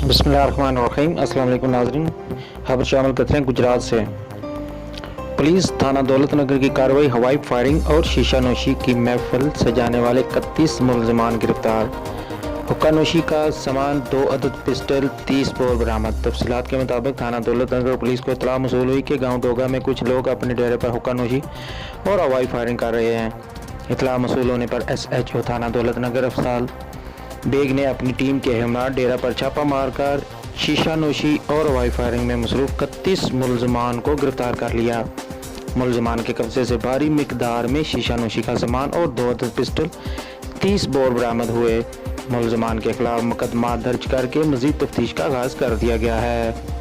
बिस्मिल्लाहिर्रहमानिर्रहीम। अस्सलाम वालेकुम नाज़रीन, खबर शामिल करते हैं गुजरात से। पुलिस थाना दौलत नगर की कार्रवाई, हवाई फायरिंग और शीशा नोशी की महफिल सजाने वाले 31 मुलजमान गिरफ्तार। हुक्का नोशी का सामान 2 अदद पिस्टल 30 बोर बरामद। तफसीलात के मुताबिक थाना दौलत नगर पुलिस को इत्तला मौसूल हुई कि गांव दोगा में कुछ लोग अपने डेरे पर हुक्का नोशी और हवाई फायरिंग कर रहे हैं। इत्तला मौसूल होने पर SHO थाना दौलत नगर अफसाल बेग ने अपनी टीम के हमरा डेरा पर छापा मारकर शीशा नोशी और हवाई फायरिंग में मसरूफ 31 मुलजमान को गिरफ्तार कर लिया। मुलजमान के कब्जे से भारी मिकदार में शीशा नोशी का सामान और 2 अदद पिस्टल 30 बोर बरामद हुए। मुलजमान के खिलाफ मुकदमा दर्ज करके मजीद तफ्तीश का आगाज कर दिया गया है।